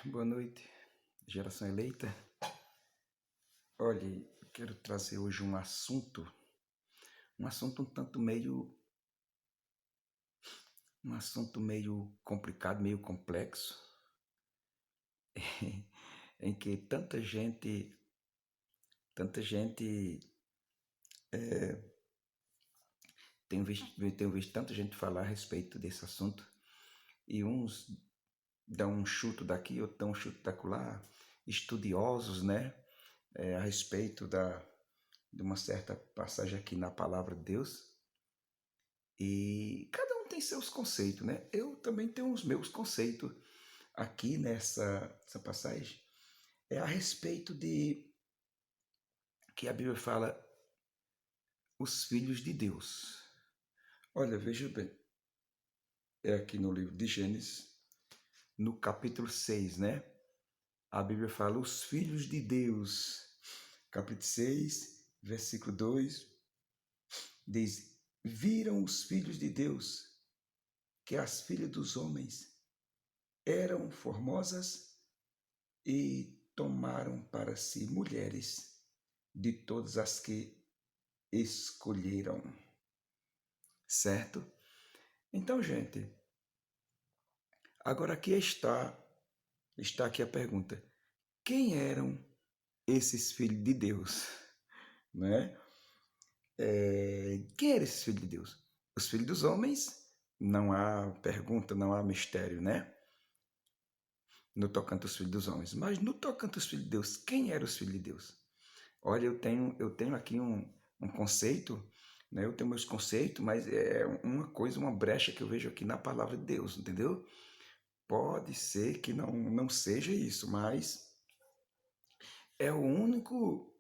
Boa noite, geração eleita. Olha, quero trazer hoje um assunto um assunto meio complicado, meio complexo, em que tanta gente tenho visto tanta gente falar a respeito desse assunto, e uns dão um chuto daqui, outros dão um chuto dacolá, estudiosos, né, a respeito de uma certa passagem aqui na palavra de Deus. E cada um tem seus conceitos, né? Eu também tenho os meus conceitos aqui nessa passagem. É a respeito de que a Bíblia fala os filhos de Deus. Olha, veja bem, é aqui no livro de Gênesis, no capítulo 6, né? A Bíblia fala os filhos de Deus. Capítulo 6, versículo 2, diz: Viram os filhos de Deus que as filhas dos homens eram formosas e tomaram para si mulheres de todas as que escolheram. Certo? Então, gente, agora aqui está aqui a pergunta: quem eram esses filhos de Deus? Né? Quem eram esses filhos de Deus? Os filhos dos homens, não há pergunta, não há mistério, né? No tocante aos filhos dos homens. Mas no tocante aos filhos de Deus, quem eram os filhos de Deus? Olha, eu tenho aqui um conceito, né? Eu tenho meus conceitos, mas é uma coisa, uma brecha que eu vejo aqui na palavra de Deus, entendeu? Pode ser que não seja isso, mas é o único,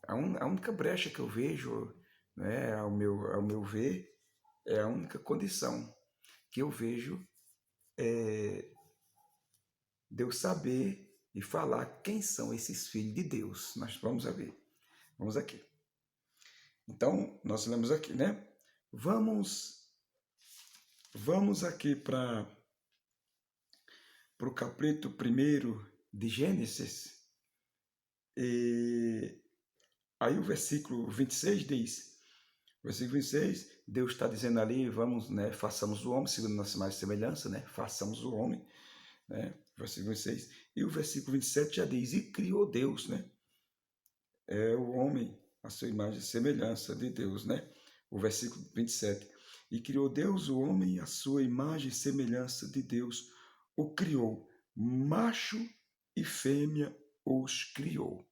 a única brecha que eu vejo, né? Ao meu ver, é a única condição que eu vejo de eu saber e falar quem são esses filhos de Deus. Nós vamos ver. Vamos aqui. Então, nós lemos aqui, né? Vamos aqui para o capítulo 1 de Gênesis. E aí o versículo 26 diz, versículo 26, Deus está dizendo ali, vamos, né, façamos o homem, segundo nossa imagem e semelhança, né? Façamos o homem, né? Versículo 26. E o versículo 27 já diz, e criou Deus, né? É o homem, a sua imagem e semelhança de Deus, né? O versículo 27. E criou Deus o homem, a sua imagem e semelhança de Deus, o criou, macho e fêmea os criou.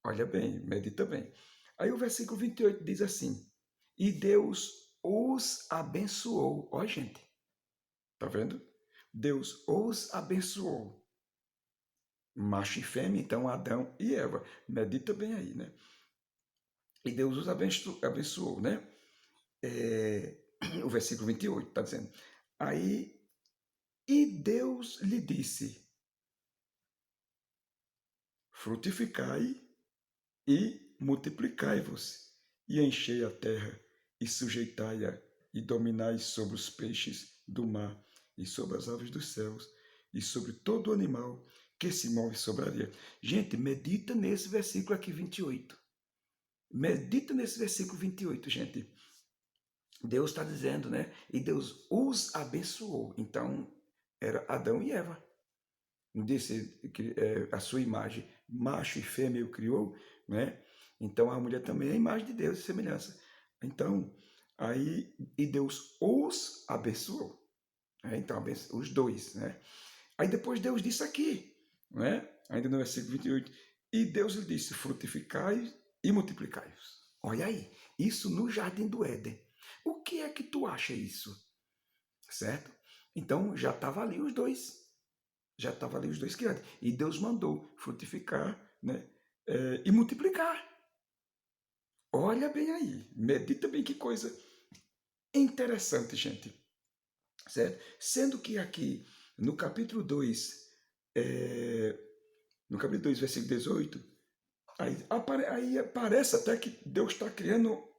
Olha bem, medita bem. Aí o versículo 28 diz assim, e Deus os abençoou. Ó, gente, tá vendo? Deus os abençoou. Macho e fêmea, então Adão e Eva. Medita bem aí, né? E Deus os abençoou, né? O versículo 28 está dizendo. Aí, e Deus lhe disse, frutificai e multiplicai-vos, e enchei a terra, e sujeitai-a, e dominai sobre os peixes do mar, e sobre as aves dos céus, e sobre todo animal que se move sobre a areia. Gente, medita nesse versículo aqui 28. Medita nesse versículo 28, gente. Deus está dizendo, né? E Deus os abençoou. Então, era Adão e Eva. Não disse que a sua imagem, macho e fêmea, o criou, né? Então, a mulher também é a imagem de Deus e semelhança. Então, aí, e Deus os abençoou. Né? Então, os dois, né? Aí depois Deus disse aqui, né? Ainda no versículo 28, e Deus lhe disse, frutificai e multiplicai-vos. Olha aí, isso no jardim do Éden. O que é que tu acha isso? Certo? Então já estava ali os dois. Já estava ali os dois criados. E Deus mandou frutificar, né? E multiplicar. Olha bem aí. Medita bem que coisa interessante, gente. Certo? Sendo que aqui no capítulo 2, no capítulo 2, versículo 18, aí parece até que Deus está criando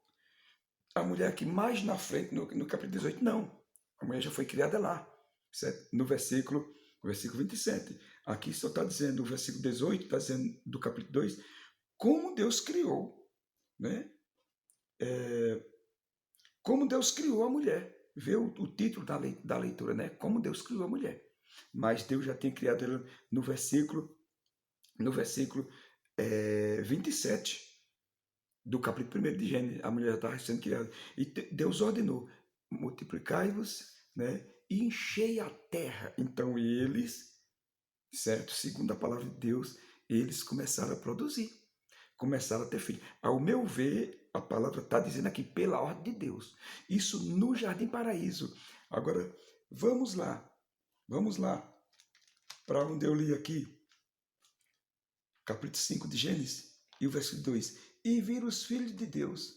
a mulher aqui mais na frente, no capítulo 18, não. A mulher já foi criada lá, certo? No versículo o versículo 27. Aqui só está dizendo, o versículo 18, está dizendo do capítulo 2, como Deus criou, né? Como Deus criou a mulher. Vê o título da leitura, né? Como Deus criou a mulher. Mas Deus já tinha criado ela no versículo 27 do capítulo 1 de Gênesis. A mulher já estava sendo criada. E Deus ordenou, multiplicai-vos, né? E enchei a terra. Então eles, certo? Segundo a palavra de Deus, eles começaram a produzir, começaram a ter filhos. Ao meu ver, a palavra está dizendo aqui, pela ordem de Deus. Isso no Jardim Paraíso. Agora, vamos lá, para onde eu li aqui, capítulo 5 de Gênesis, e o versículo 2. E viram os filhos de Deus,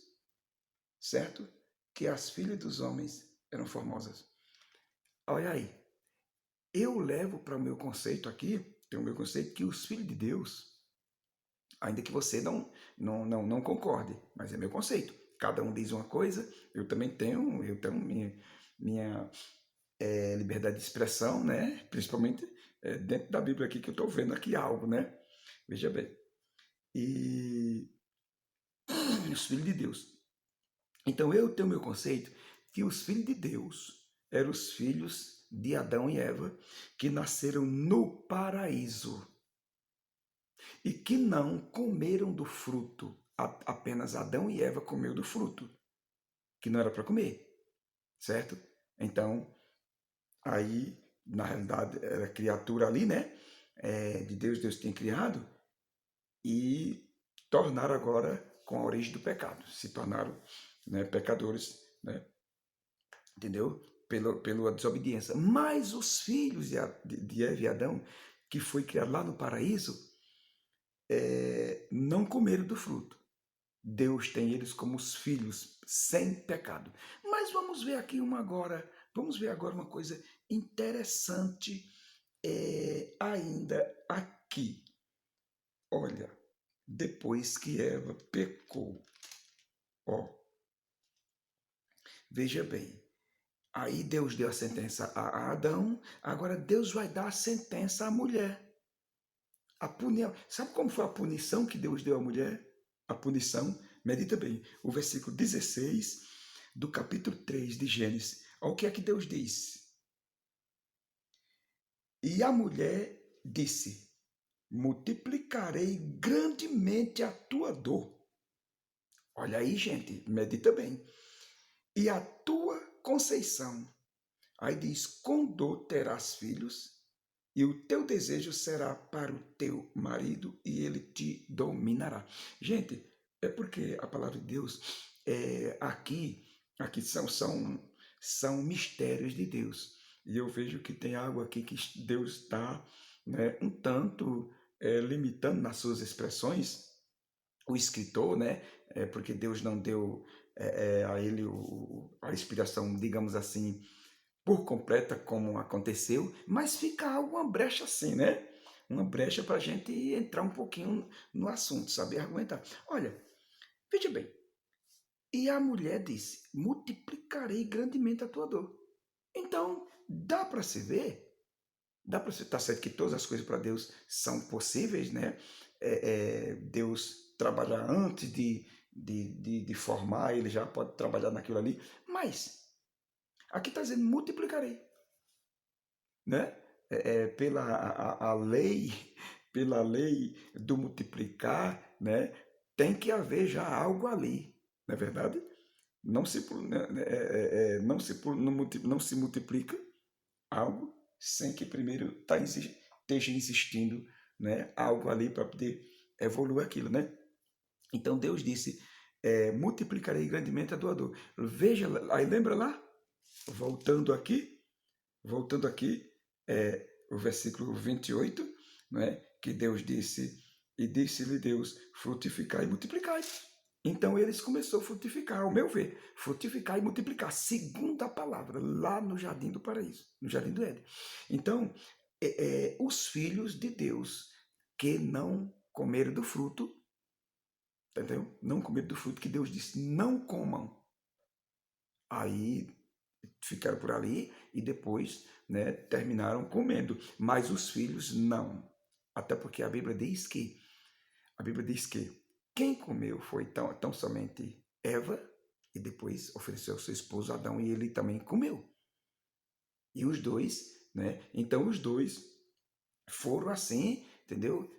certo? Que as filhas dos homens eram formosas. Olha aí, eu levo para o meu conceito aqui, tem o meu conceito que os filhos de Deus, ainda que você não concorde, mas é meu conceito. Cada um diz uma coisa, eu também tenho minha liberdade de expressão, né? Principalmente dentro da Bíblia aqui, que eu estou vendo aqui algo, né? Veja bem. E os filhos de Deus. Então eu tenho meu conceito que os filhos de Deus eram os filhos de Adão e Eva que nasceram no paraíso e que não comeram do fruto. Apenas Adão e Eva comeu do fruto, que não era para comer, certo? Então, aí, na realidade, era criatura ali, né? De Deus, Deus tem criado, e tornaram agora com a origem do pecado. Se tornaram, né, pecadores, né? Entendeu? Pela desobediência. Mas os filhos de Eva e Adão, que foi criado lá no paraíso, não comeram do fruto. Deus tem eles como os filhos sem pecado. Mas vamos ver agora uma coisa interessante ainda aqui. Olha, depois que Eva pecou, ó, veja bem, aí Deus deu a sentença a Adão, agora Deus vai dar a sentença à mulher. Sabe como foi a punição que Deus deu à mulher? A punição, medita bem, o versículo 16 do capítulo 3 de Gênesis. Olha o que é que Deus diz. E a mulher disse, multiplicarei grandemente a tua dor. Olha aí, gente, medita bem. E a tua conceição. Aí diz, com dor terás filhos, e o teu desejo será para o teu marido, e ele te dominará. Gente, é porque a palavra de Deus, aqui são mistérios de Deus. E eu vejo que tem algo aqui que Deus está, né, um tanto limitando nas suas expressões, o escritor, né? Porque Deus não deu a ele a inspiração, digamos assim, por completa como aconteceu, mas fica alguma brecha assim, né? Uma brecha para a gente entrar um pouquinho no assunto, saber argumentar. Olha, veja bem, e a mulher disse, multiplicarei grandemente a tua dor. Então, dá para se ver, tá certo que todas as coisas para Deus são possíveis, né? Deus trabalhar antes de formar, ele já pode trabalhar naquilo ali, mas aqui está dizendo multiplicarei, né? Pela lei, pela lei do multiplicar, né? Tem que haver já algo ali, não é verdade? Não se, não se multiplica algo sem que primeiro esteja existindo, né, algo ali para poder evoluir aquilo, né? Então Deus disse, multiplicarei grandemente a tua dor. Veja, aí lembra lá? Voltando aqui, o versículo 28, né, que Deus disse, e disse-lhe Deus, frutificai e multiplicai. Então eles começaram a frutificar, ao meu ver, frutificar e multiplicar, segundo a palavra, lá no Jardim do Paraíso, no Jardim do Éden. Então, os filhos de Deus que não comeram do fruto, entendeu? Não comeram do fruto que Deus disse, não comam. Aí ficaram por ali e depois, né, terminaram comendo. Mas os filhos não. Até porque a Bíblia diz que quem comeu foi tão somente Eva e depois ofereceu ao seu esposo Adão e ele também comeu. E os dois, né? Então os dois foram assim, entendeu?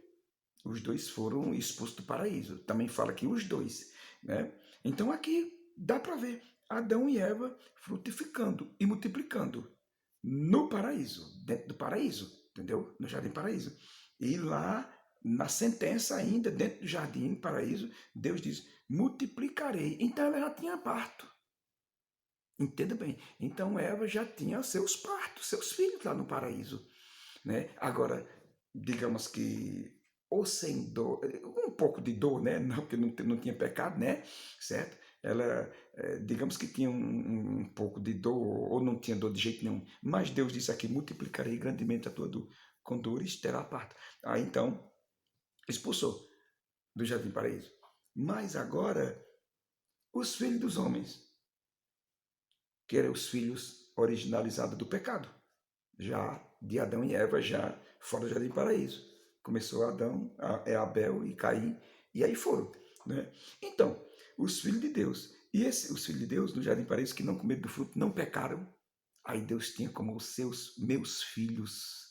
Os dois foram expulsos do paraíso. Também fala que os dois, né? Então aqui dá para ver Adão e Eva frutificando e multiplicando no paraíso, dentro do paraíso, entendeu? No jardim paraíso. E lá na sentença ainda dentro do jardim paraíso, Deus diz: multiplicarei. Então ela já tinha parto. Entenda bem. Então Eva já tinha seus partos, seus filhos lá no paraíso, né? Agora, digamos que ou sem dor, um pouco de dor, né? Não, porque não tinha pecado, né? Certo? Ela, digamos que tinha um pouco de dor, ou não tinha dor de jeito nenhum. Mas Deus disse aqui: multiplicarei grandemente a tua dor. Com dores terá parto. Aí então, expulsou do jardim paraíso. Mas agora, os filhos dos homens, que eram os filhos originalizados do pecado, já de Adão e Eva, já fora do jardim paraíso. Começou Adão, Abel e Caim, e aí foram, né? Então, os filhos de Deus, os filhos de Deus no jardim paraíso que não comeram do fruto, não pecaram, aí Deus tinha como os seus, meus filhos.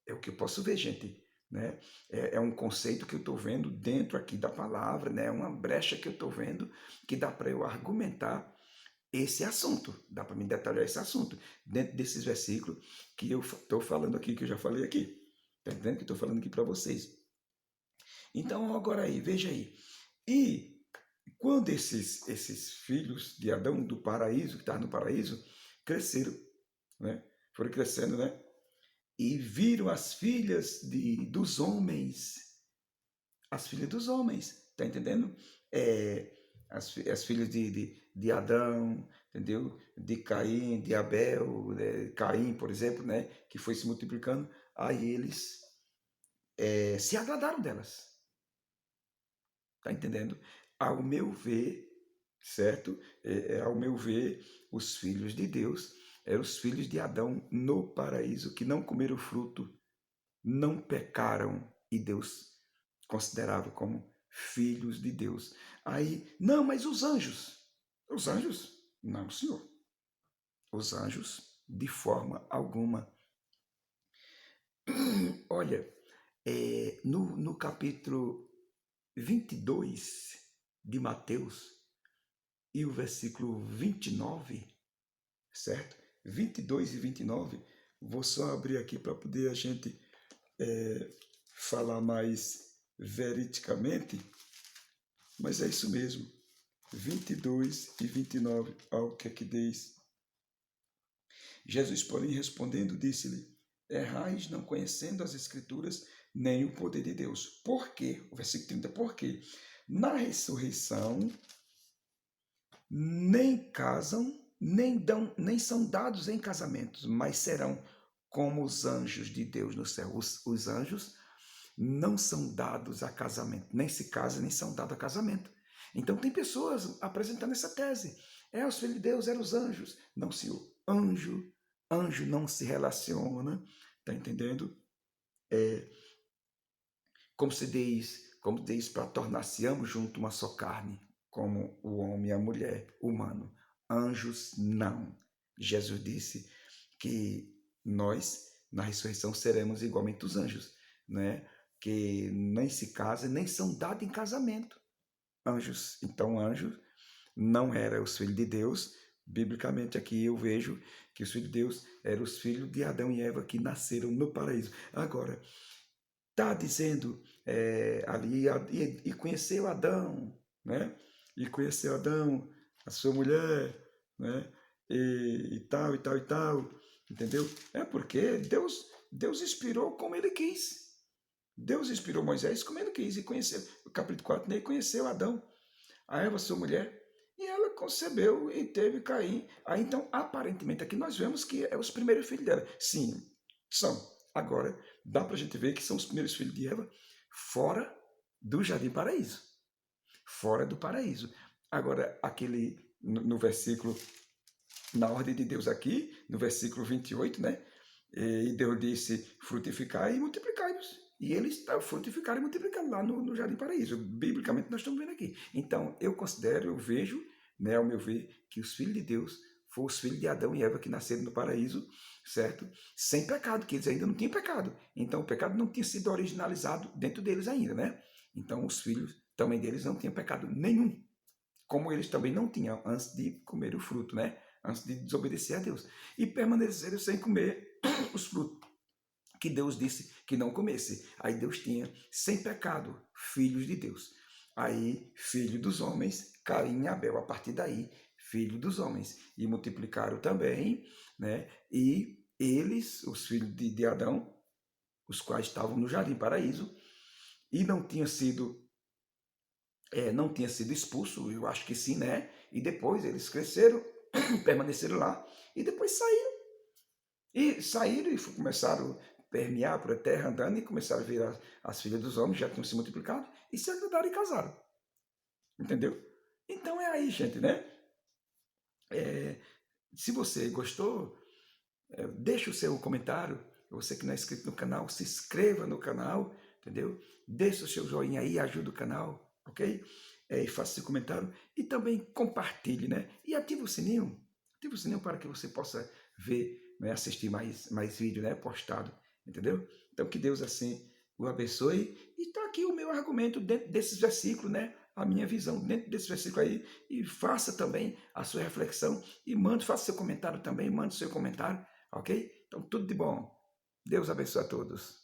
É o que eu posso ver, gente, né? É um conceito que eu estou vendo dentro aqui da palavra, né? É uma brecha que eu estou vendo que dá para eu argumentar esse assunto, dá para me detalhar esse assunto, dentro desses versículos que eu estou falando aqui, que eu já falei aqui. Está entendendo que estou falando aqui para vocês? Então, agora aí, veja aí. E quando esses filhos de Adão do paraíso, que estavam no paraíso, cresceram, né? Foram crescendo, né? E viram as filhas dos homens, tá entendendo? As filhas de Adão, entendeu? De Caim, de Abel, Caim, por exemplo, né? Que foi se multiplicando, aí eles se agradaram delas, tá entendendo? Ao meu ver, certo? Ao meu ver, os filhos de Deus eram os filhos de Adão no paraíso, que não comeram fruto, não pecaram, e Deus considerava como filhos de Deus. Aí, não, mas os anjos? Os anjos? Não, senhor. Os anjos, de forma alguma. Olha, no capítulo 22 de Mateus e o versículo 29, certo? 22 e 29, vou só abrir aqui para poder a gente falar mais veridicamente, mas é isso mesmo. 22 e 29, ao que é que diz? Jesus, porém, respondendo, disse-lhe: errais não conhecendo as Escrituras, nem o poder de Deus. Por quê? O versículo 30, por quê? Na ressurreição, nem casam, nem são dados em casamentos, mas serão como os anjos de Deus no céu. Os anjos não são dados a casamento, nem se casam, nem são dados a casamento. Então tem pessoas apresentando essa tese. Os filhos de Deus eram os anjos. Não, senhor. Anjo não se relaciona, tá entendendo? Como diz, para tornar-se ambos junto uma só carne, como o homem e a mulher, humano. Anjos não. Jesus disse que nós, na ressurreição, seremos igualmente os anjos, né? Que nem se casam, nem são dados em casamento. Anjos. Então, anjos não eram os filhos de Deus. Biblicamente, aqui eu vejo que os filhos de Deus eram os filhos de Adão e Eva que nasceram no paraíso. Agora, está dizendo ali, e conheceu Adão, né? E conheceu Adão, a sua mulher, né? E tal, e tal, e tal, entendeu? É porque Deus inspirou como ele quis. Deus inspirou Moisés como ele quis e conheceu. O capítulo 4, ele conheceu Adão, a Eva, sua mulher, e ela concebeu e teve Caim. Aí então, aparentemente, aqui nós vemos que é os primeiros filhos dela. Sim, são. Agora, dá para a gente ver que são os primeiros filhos de Eva fora do Jardim Paraíso. Fora do paraíso. Agora, no versículo na ordem de Deus aqui, no versículo 28, né? E Deus disse, frutificai e multiplicai-vos. E eles frutificaram e multiplicaram lá no Jardim Paraíso. Biblicamente nós estamos vendo aqui. Então, eu considero, eu vejo, né, ao meu ver, que os filhos de Deus foram os filhos de Adão e Eva que nasceram no paraíso, certo? Sem pecado, que eles ainda não tinham pecado. Então, o pecado não tinha sido originalizado dentro deles ainda, né? Então, os filhos também deles não tinham pecado nenhum, como eles também não tinham antes de comer o fruto, né? Antes de desobedecer a Deus. E permaneceram sem comer os frutos que Deus disse que não comesse. Aí Deus tinha, sem pecado, filhos de Deus. Aí, filho dos homens, Caim e Abel, a partir daí, filho dos homens. E multiplicaram também, né? E eles, os filhos de Adão, os quais estavam no Jardim Paraíso, e não tinha sido expulso, eu acho que sim, né? E depois eles cresceram, permaneceram lá, e depois saíram. E saíram e começaram a permear por a terra andando e começaram a ver as filhas dos homens, já tinham se multiplicado, e se agradaram e casaram. Entendeu? Então é aí, gente, né? Se você gostou, deixa o seu comentário. Você que não é inscrito no canal, se inscreva no canal, entendeu? Deixa o seu joinha aí, ajuda o canal, ok? E faça seu comentário e também compartilhe, né? E ative o sininho para que você possa ver, né, assistir mais vídeo, né, postado, entendeu? Então que Deus assim o abençoe. E está aqui o meu argumento dentro desses versículos, né? A minha visão dentro desse versículo aí. E faça também a sua reflexão e faça seu comentário também, mande seu comentário, ok? Então tudo de bom. Deus abençoe a todos.